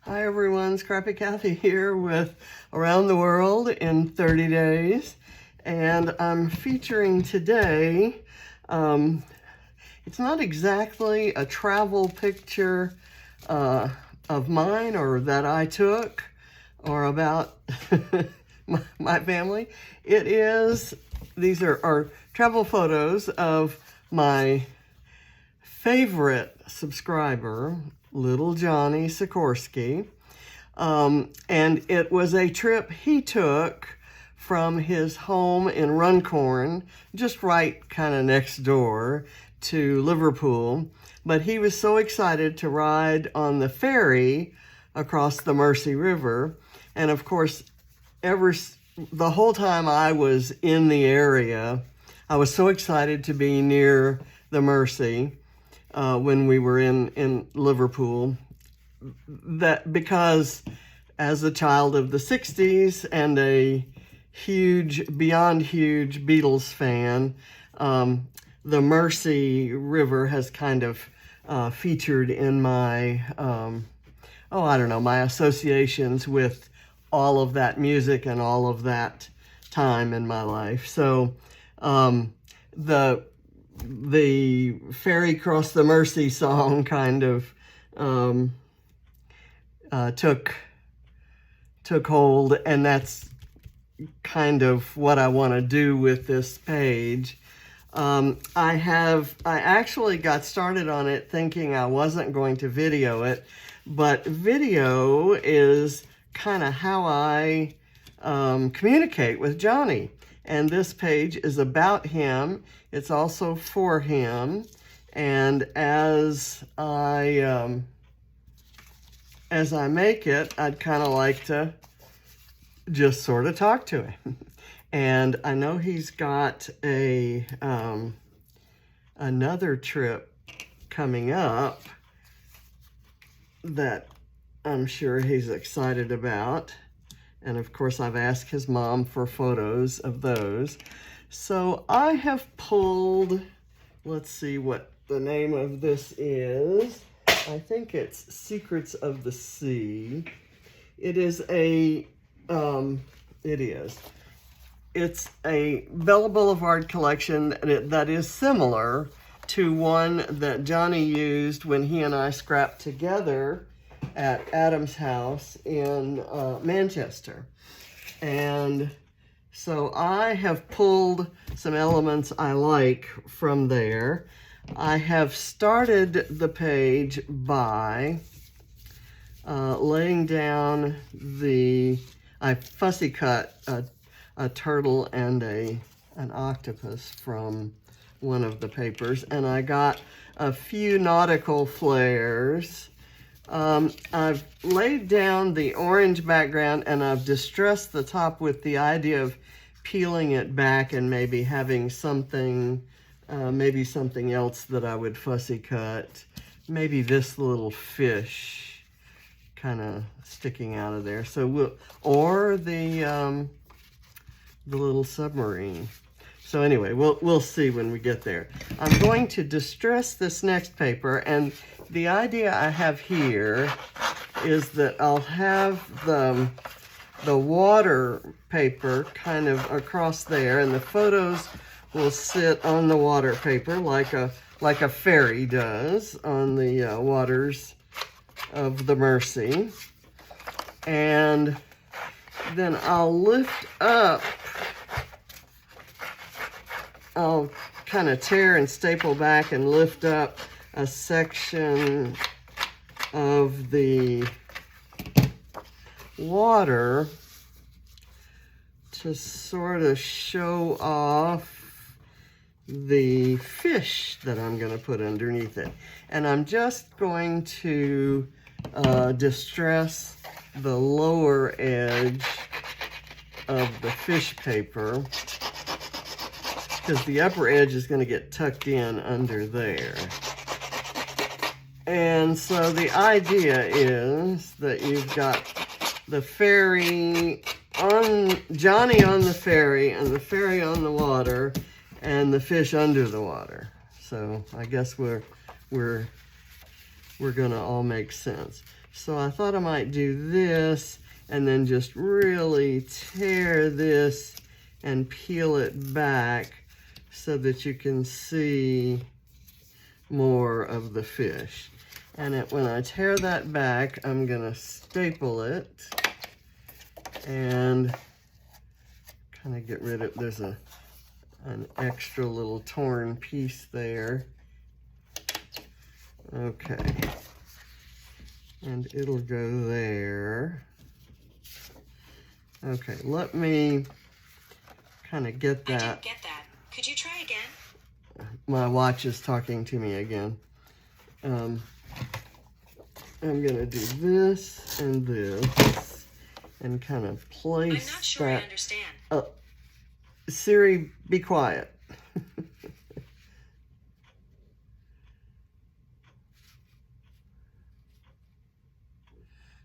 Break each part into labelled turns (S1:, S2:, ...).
S1: Hi everyone, Scrappy Kathy here with Around the World in 30 Days. And I'm featuring today, it's not exactly a travel picture of mine or that I took or about my family. These are travel photos of my favorite subscriber, Little Johnny Sikorsky, and it was a trip he took from his home in Runcorn, just right kind of next door to Liverpool. But he was so excited to ride on the ferry across the Mersey River, and of course, the whole time I was in the area, I was so excited to be near the Mersey. When we were in Liverpool, that because as a child of the 60s and a beyond huge Beatles fan, the Mersey River has kind of featured in my, my associations with all of that music and all of that time in my life. So the ferry cross the Mersey song kind of took hold, and that's kind of what I want to do with this page. I actually got started on it thinking I wasn't going to video it, but video is kind of how I communicate with Johnny. And this page is about him. It's also for him. And as I make it, I'd kind of like to just sort of talk to him. And I know he's got another trip coming up that I'm sure he's excited about. And of course, I've asked his mom for photos of those. So I have pulled, let's see what the name of this is. I think it's Secrets of the Sea. It's a Bella Blvd collection that is similar to one that Johnny used when he and I scrapped together at Adam's house in Manchester. And so I have pulled some elements I like from there. I have started the page by laying down I fussy cut a turtle and an octopus from one of the papers, and I got a few nautical flares. I've laid down the orange background and I've distressed the top with the idea of peeling it back and maybe having something, maybe something else that I would fussy cut. Maybe this little fish kind of sticking out of there. So or the little submarine. So anyway, we'll see when we get there. I'm going to distress this next paper, and the idea I have here is that I'll have the water paper kind of across there, and the photos will sit on the water paper like a ferry does on the waters of the Mersey. And then I'll lift up, I'll kind of tear and staple back and lift up a section of the water to sort of show off the fish that I'm going to put underneath it. And I'm just going to distress the lower edge of the fish paper, because the upper edge is going to get tucked in under there. And so the idea is that you've got the ferry on, Johnny on the ferry, and the ferry on the water, and the fish under the water. So I guess we're gonna all make sense. So I thought I might do this and then just really tear this and peel it back so that you can see more of the fish. And when I tear that back, I'm gonna staple it and kind of get rid of, there's an extra little torn piece there. Okay, and it'll go there. Okay, let me kind of get that.
S2: I didn't get that. Could you try again?
S1: My watch is talking to me again. I'm gonna do this and this and kind of place
S2: I'm not sure
S1: that.
S2: I understand.
S1: Siri, be quiet.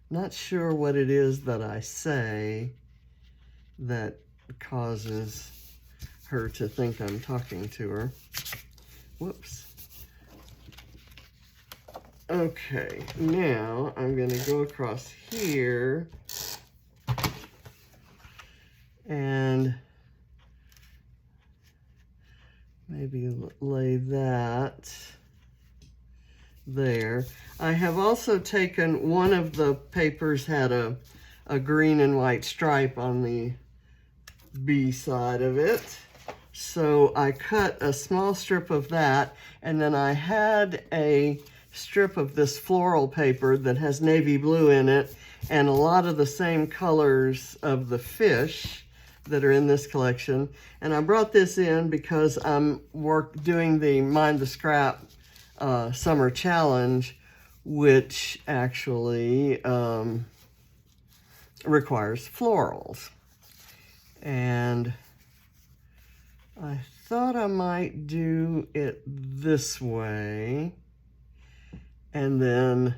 S1: Not sure what it is that I say that causes her to think I'm talking to her. Whoops. Okay, now I'm gonna go across here and maybe lay that there. I have also taken, one of the papers had a green and white stripe on the B side of it. So I cut a small strip of that, and then I had a strip of this floral paper that has navy blue in it and a lot of the same colors of the fish that are in this collection. And I brought this in because I'm doing the Mind the Scrap summer challenge, which actually requires florals. And I thought I might do it this way. And then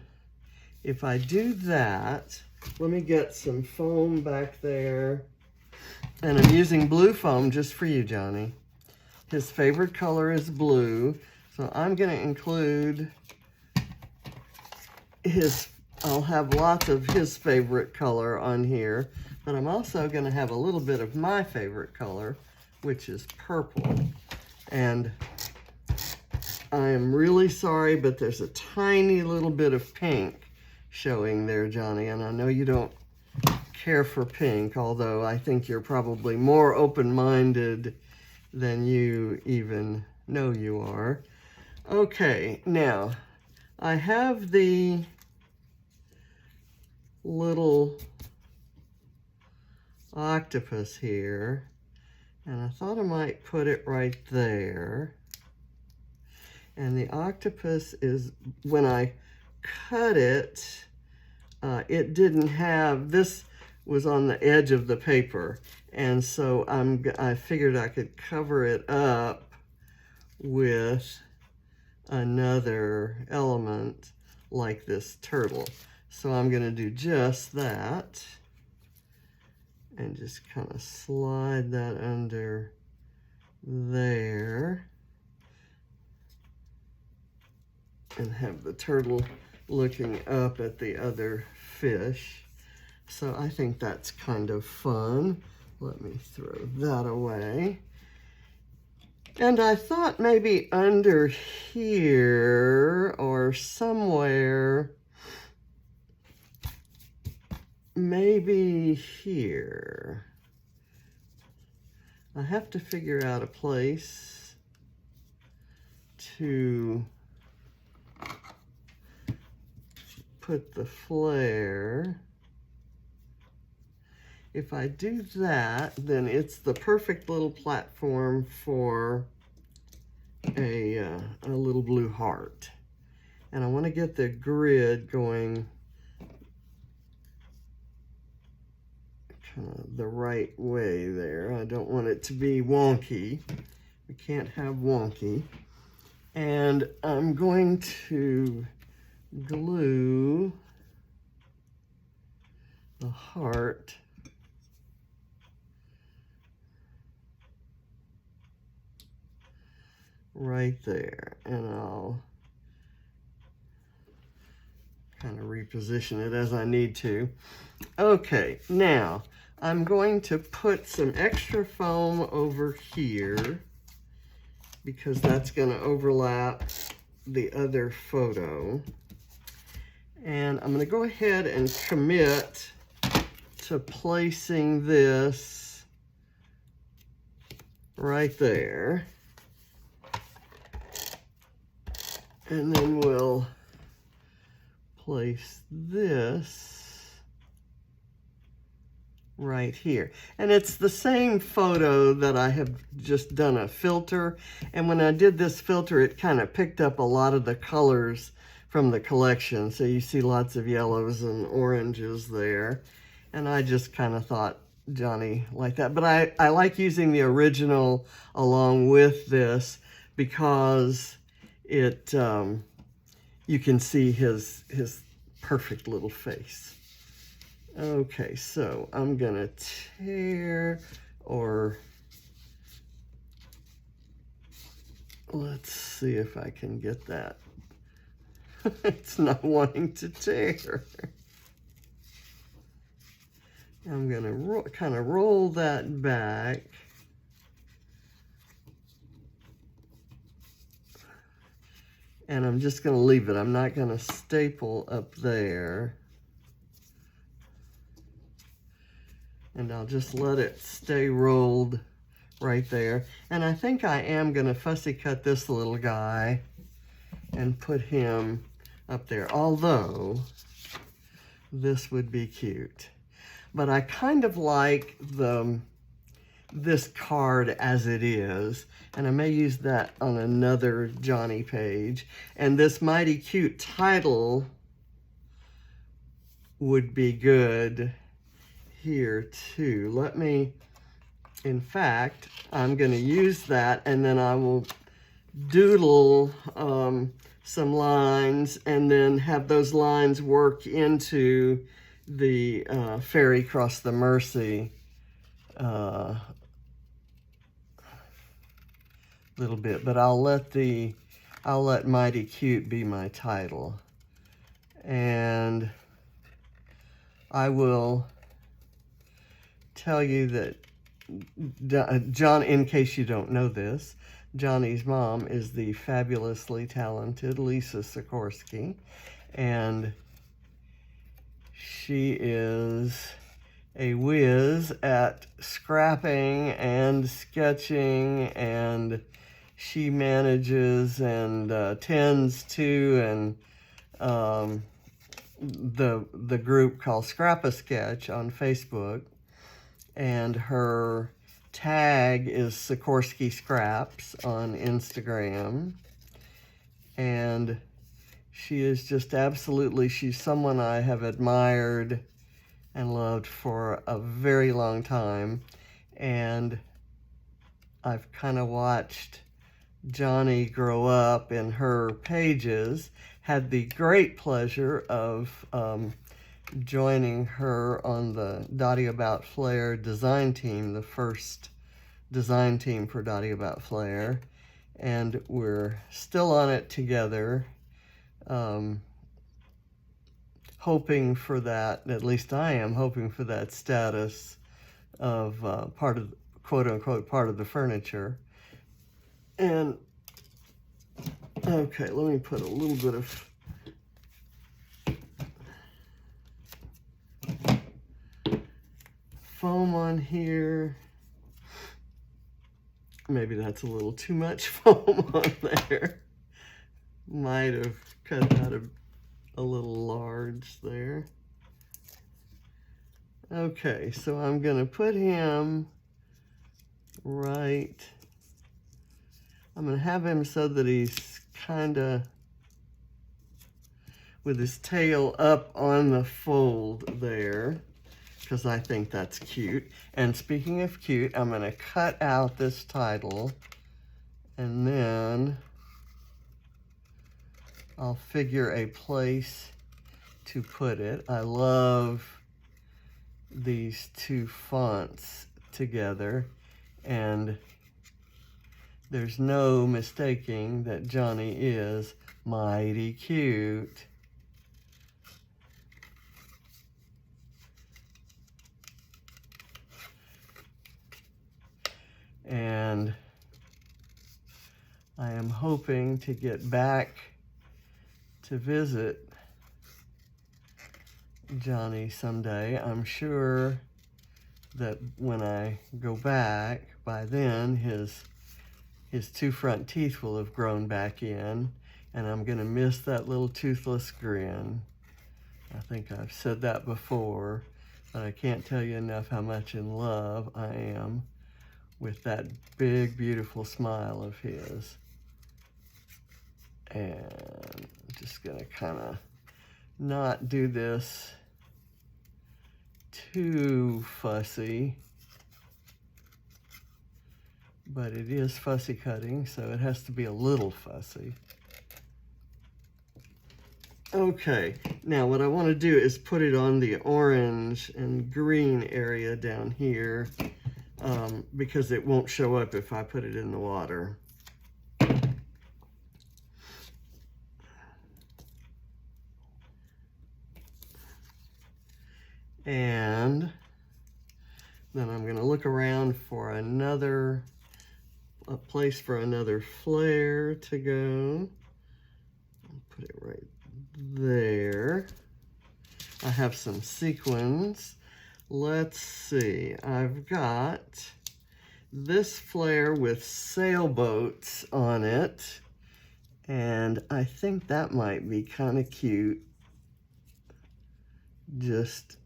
S1: if I do that, let me get some foam back there. And I'm using blue foam just for you, Johnny. His favorite color is blue. So I'm gonna include I'll have lots of his favorite color on here, but I'm also gonna have a little bit of my favorite color, which is purple. And I am really sorry, but there's a tiny little bit of pink showing there, Johnny, and I know you don't care for pink, although I think you're probably more open-minded than you even know you are. Okay, now I have the little octopus here, and I thought I might put it right there. And the octopus is, when I cut it, it didn't have, this was on the edge of the paper. And so I figured I could cover it up with another element like this turtle. So I'm gonna do just that and just kind of slide that under there. And have the turtle looking up at the other fish. So I think that's kind of fun. Let me throw that away. And I thought maybe under here or somewhere, maybe here. I have to figure out a place to put the flare. If I do that, then it's the perfect little platform for a little blue heart. And I want to get the grid going kind of the right way there. I don't want it to be wonky. We can't have wonky. And I'm going to glue the heart right there, and I'll kind of reposition it as I need to. Okay, now I'm going to put some extra foam over here because that's going to overlap the other photo. And I'm going to go ahead and commit to placing this right there. And then we'll place this right here. And it's the same photo that I have just done a filter. And when I did this filter, it kind of picked up a lot of the colors from the collection. So you see lots of yellows and oranges there. And I just kind of thought Johnny liked that. But I like using the original along with this because it you can see his perfect little face. Okay, so I'm gonna tear, or let's see if I can get that. It's not wanting to tear. I'm gonna kind of roll that back. And I'm just going to leave it. I'm not going to staple up there. And I'll just let it stay rolled right there. And I think I am going to fussy cut this little guy and put him up there. Although, this would be cute. But I kind of like this card as it is, and I may use that on another Johnny page. And this mighty cute title would be good here too. Let me, in fact, I'm going to use that, and then I will doodle some lines and then have those lines work into the ferry across the Mersey little bit, but I'll let Mighty Cute be my title. And I will tell you that John, in case you don't know this, Johnny's mom is the fabulously talented Lisa Sikorsky, and she is a whiz at scrapping and sketching, and she manages and tends to the group called Scrap-A-Sketch on Facebook, and her tag is Sikorsky Scraps on Instagram. And she is just absolutely, she's someone I have admired and loved for a very long time. And I've kind of watched Johnny grow up in her pages, had the great pleasure of joining her on the Dotty About Flair design team, the first design team for Dotty About Flair, and we're still on it together, hoping for that, at least I am hoping for that status of part of, quote unquote, part of the furniture. And okay, let me put a little bit of foam on here. Maybe that's a little too much foam on there. Might have cut out a little large there. Okay, so I'm gonna put him right. I'm gonna have him so that he's kinda with his tail up on the fold there, because I think that's cute. And speaking of cute, I'm gonna cut out this title, and then I'll figure a place to put it. I love these two fonts together, and there's no mistaking that Johnny is mighty cute. hoping to get back to visit Johnny someday. I'm sure that when I go back, by then his 2 front teeth will have grown back in, and I'm gonna miss that little toothless grin. I think I've said that before, but I can't tell you enough how much in love I am with that big, beautiful smile of his. And I'm just gonna kind of not do this too fussy, but it is fussy cutting, so it has to be a little fussy. Okay, now what I want to do is put it on the orange and green area down here, because it won't show up if I put it in the water. And then I'm going to look around for a place for another flare to go. I'll put it right there. I have some sequins. Let's see. I've got this flare with sailboats on it, and I think that might be kind of cute. Just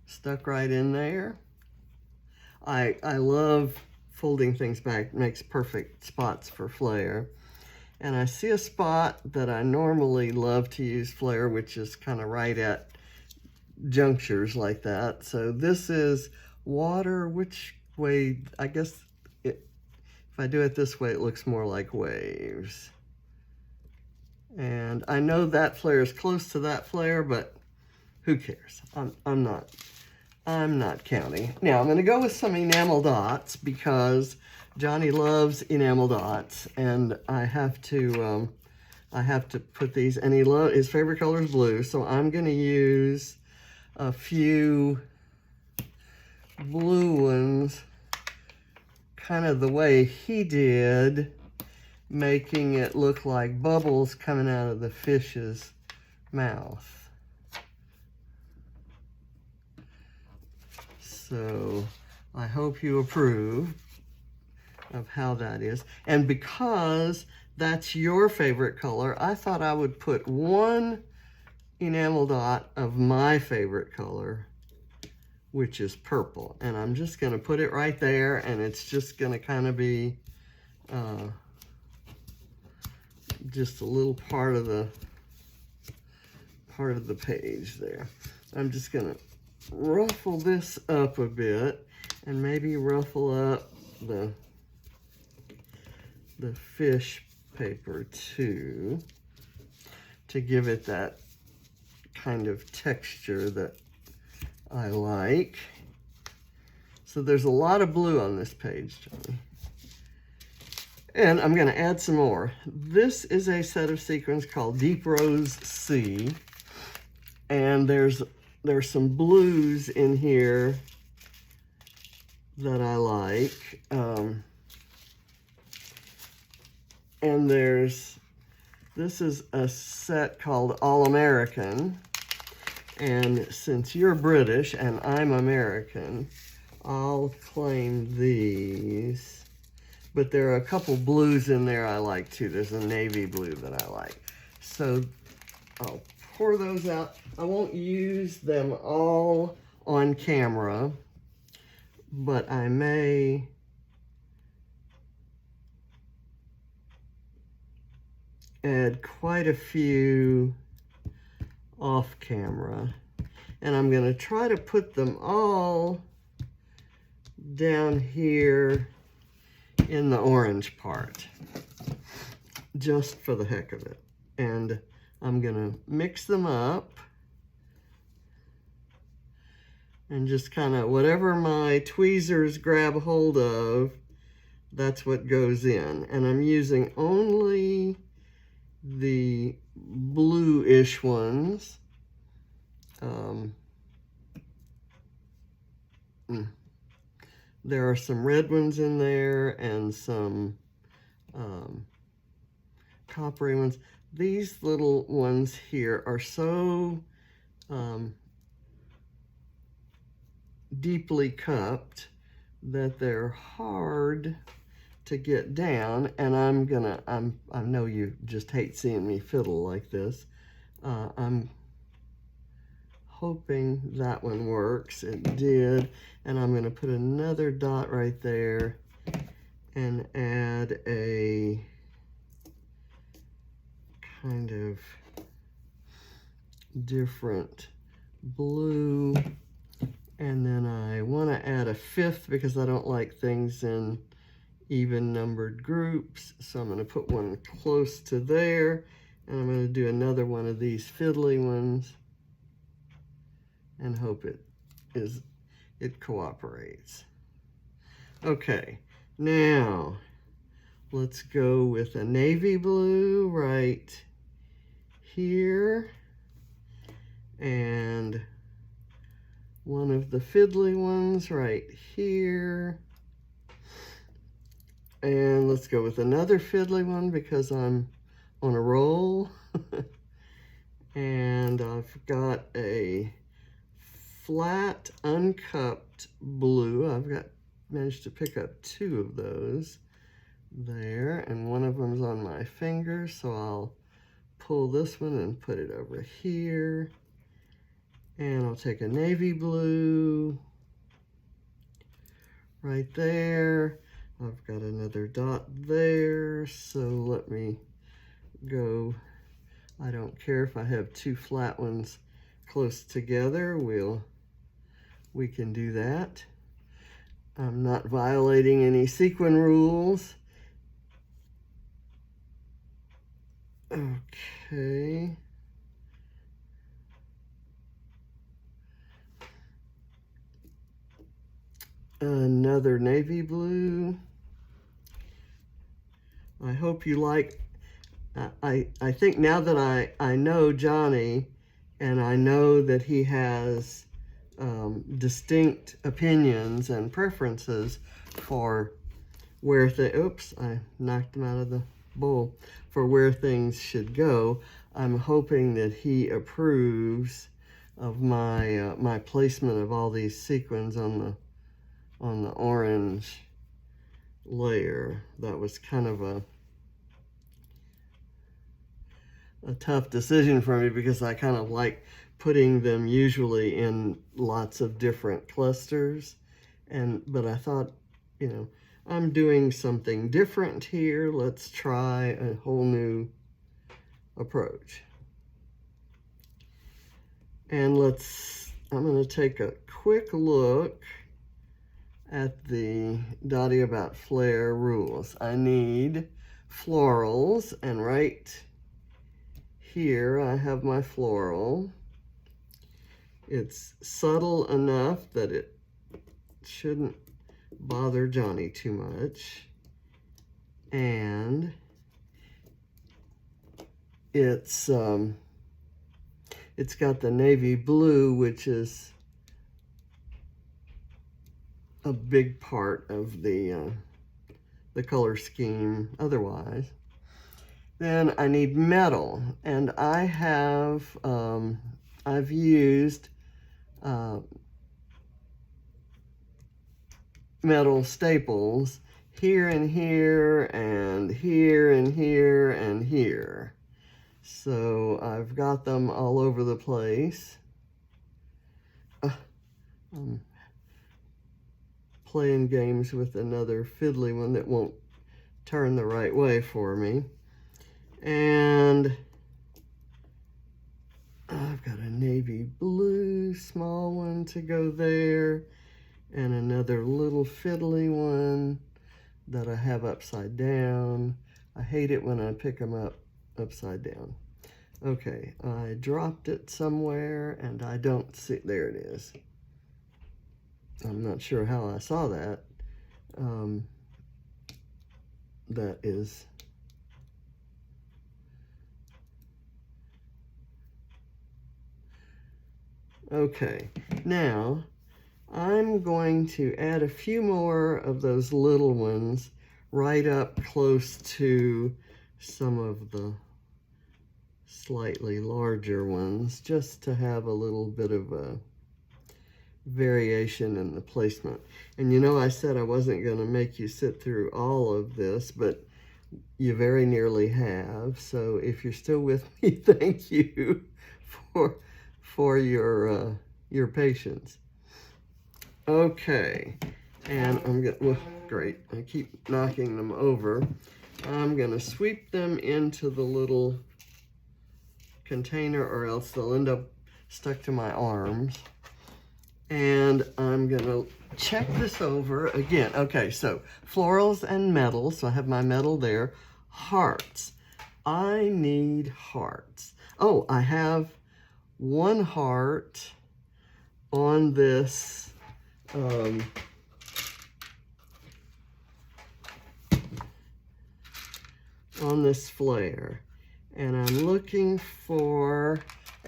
S1: stuck right in there. I love folding things back. It makes perfect spots for flare. And I see a spot that I normally love to use flare, which is kind of right at junctures like that. So this is water. Which way? I guess if I do it this way, it looks more like waves. And I know that flare is close to that flare, but who cares? I'm not counting. Now I'm going to go with some enamel dots because Johnny loves enamel dots, and I have to put these. And his favorite color is blue, so I'm going to use a few blue ones, kind of the way he did, making it look like bubbles coming out of the fish's mouth. So I hope you approve of how that is. And because that's your favorite color, I thought I would put one enamel dot of my favorite color, which is purple. And I'm just gonna put it right there, and it's just gonna kind of be just a little part of the page there. I'm just gonna ruffle this up a bit, and maybe ruffle up the fish paper too, to give it that kind of texture that I like. So there's a lot of blue on this page, Johnny. And I'm going to add some more. This is a set of sequins called Deep Rose Sea, and there's some blues in here that I like. And this is a set called All American. And since you're British and I'm American, I'll claim these. But there are a couple blues in there I like too. There's a navy blue that I like. So I'll pour those out. I won't use them all on camera, but I may add quite a few off camera. And I'm going to try to put them all down here in the orange part, just for the heck of it. And I'm going to mix them up and just kind of whatever my tweezers grab hold of, that's what goes in. And I'm using only the blue-ish ones. There are some red ones in there and some coppery ones. These little ones here are so deeply cupped that they're hard to get down, and I know you just hate seeing me fiddle like this. I'm hoping that one works. It did, and I'm going to put another dot right there and add a kind of different blue, and then I want to add a fifth because I don't like things in even numbered groups, so I'm going to put one close to there, and I'm going to do another one of these fiddly ones and hope it cooperates. Okay, now let's go with a navy blue right here, and one of the fiddly ones right here. And let's go with another fiddly one because I'm on a roll. And I've got a flat, uncupped blue. I've managed to pick up two of those there, and one of them's on my finger, so I'll pull this one and put it over here. And I'll take a navy blue right there. I've got another dot there, so let me go. I don't care if I have two flat ones close together. We can do that. I'm not violating any sequin rules. Okay. Another navy blue. I hope you like, I think now that I know Johnny, and I know that he has distinct opinions and preferences for where oops, I knocked him out of the bowl, for where things should go. I'm hoping that he approves of my my placement of all these sequins on the orange layer. That was kind of a tough decision for me because I kind of like putting them usually in lots of different clusters, but I thought, you know, I'm doing something different here. Let's try a whole new approach. And I'm going to take a quick look at the Dotty About Flair rules. I need florals, and right here I have my floral. It's subtle enough that it shouldn't bother Johnny too much, and it's got the navy blue, which is a big part of the color scheme otherwise. Then I need metal, and I have I've used metal staples here and here and here and here and here. So I've got them all over the place. I'm playing games with another fiddly one that won't turn the right way for me. And I've got a navy blue small one to go there, and another little fiddly one that I have upside down. I hate it when I pick them up upside down. Okay, I dropped it somewhere and I don't see, there it is. I'm not sure how I saw that. That is okay. Now I'm going to add a few more of those little ones right up close to some of the slightly larger ones, just to have a little bit of a variation in the placement. And you know, I said I wasn't going to make you sit through all of this, but you very nearly have. So if you're still with me, thank you for your patience. Okay, and I'm gonna, well, great, I keep knocking them over. I'm gonna sweep them into the little container, or else they'll end up stuck to my arms. And I'm gonna check this over again. Okay, so florals and metals. So I have my metal there. Hearts. I need hearts. Oh, I have one heart on this flare. And I'm looking for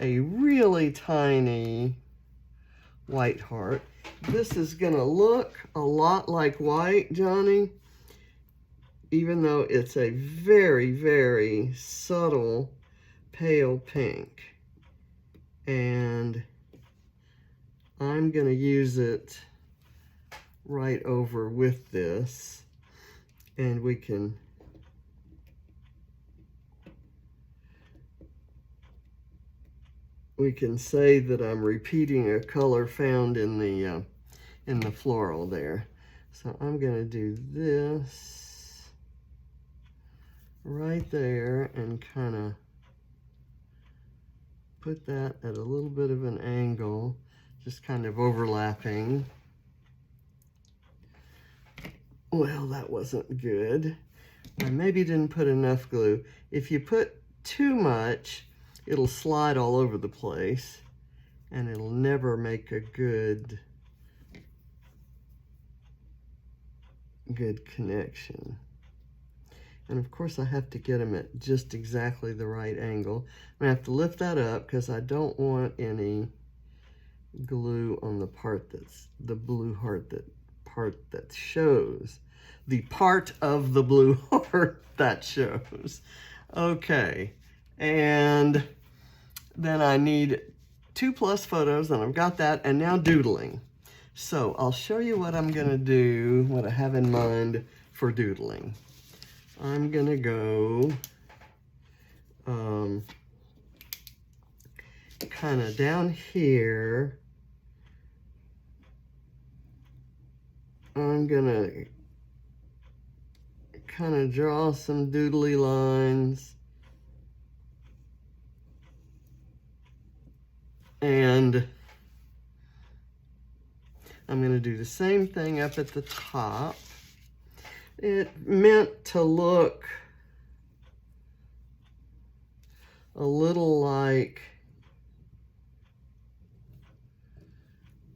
S1: a really tiny white heart. This is gonna look a lot like white, Johnny, even though it's a very, very subtle pale pink. And I'm gonna use it right over with this, and we can say that I'm repeating a color found in the floral there. So I'm gonna do this right there and kind of put that at a little bit of an angle, just kind of overlapping. Well, that wasn't good. I maybe didn't put enough glue. If you put too much, it'll slide all over the place, and it'll never make a good connection. And of course, I have to get them at just exactly the right angle. I have to lift that up because I don't want any glue on the part that's the blue heart, part that shows. The part of the blue heart that shows. Okay, and then I need 2+ photos, and I've got that, and now doodling. So I'll show you what I'm gonna do, what I have in mind for doodling. I'm gonna go kind of down here. I'm gonna kind of draw some doodly lines. And I'm going to do the same thing up at the top. It meant to look a little like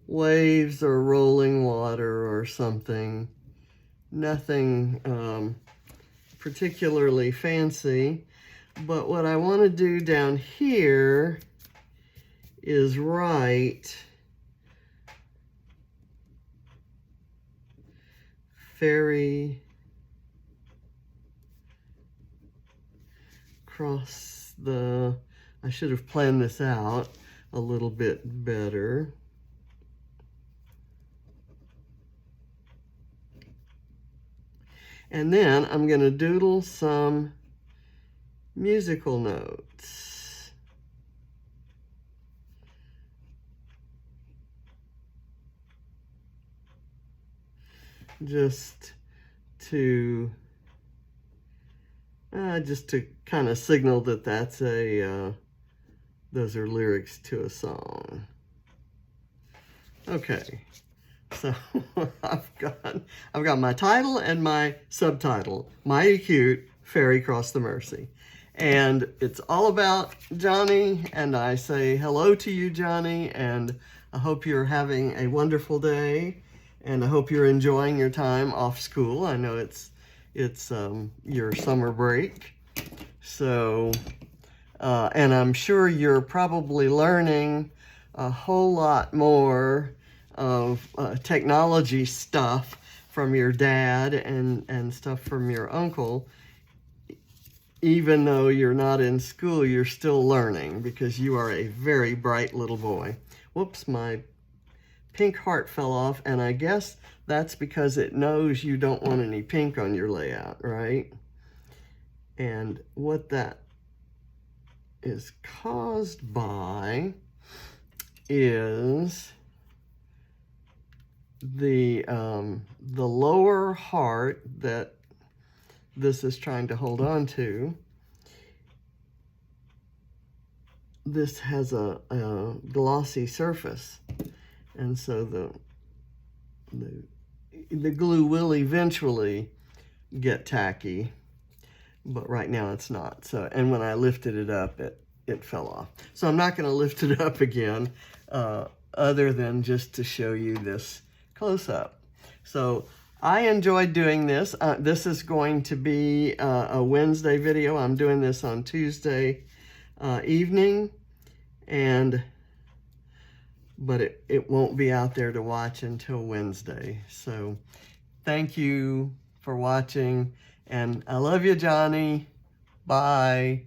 S1: waves or rolling water or something. Nothing particularly fancy. But what I want to do down here is write ferry across the, I should have planned this out a little bit better. And then I'm going to doodle some musical notes. Just to kind of signal that that's a those are lyrics to a song. Okay, so I've got my title and my subtitle, Mighty Cute Ferry Cross the Mersey. And it's all about Johnny, and I say hello to you, Johnny, and I hope you're having a wonderful day, and I hope you're enjoying your time off school. I know it's your summer break, so and I'm sure you're probably learning a whole lot more of technology stuff from your dad and stuff from your uncle even though you're not in school, you're still learning because you are a very bright little boy. Whoops, my pink heart fell off, and I guess that's because it knows you don't want any pink on your layout, right? And what that is caused by is the lower heart that this is trying to hold on to. This has a glossy surface, and so the glue will eventually get tacky, but right now it's not. So, and when I lifted it up, it fell off. So I'm not going to lift it up again, other than just to show you this close-up. So I enjoyed doing this. This is going to be a Wednesday video. I'm doing this on Tuesday evening, but it won't be out there to watch until Wednesday. So thank you for watching, and I love you, Johnny. Bye.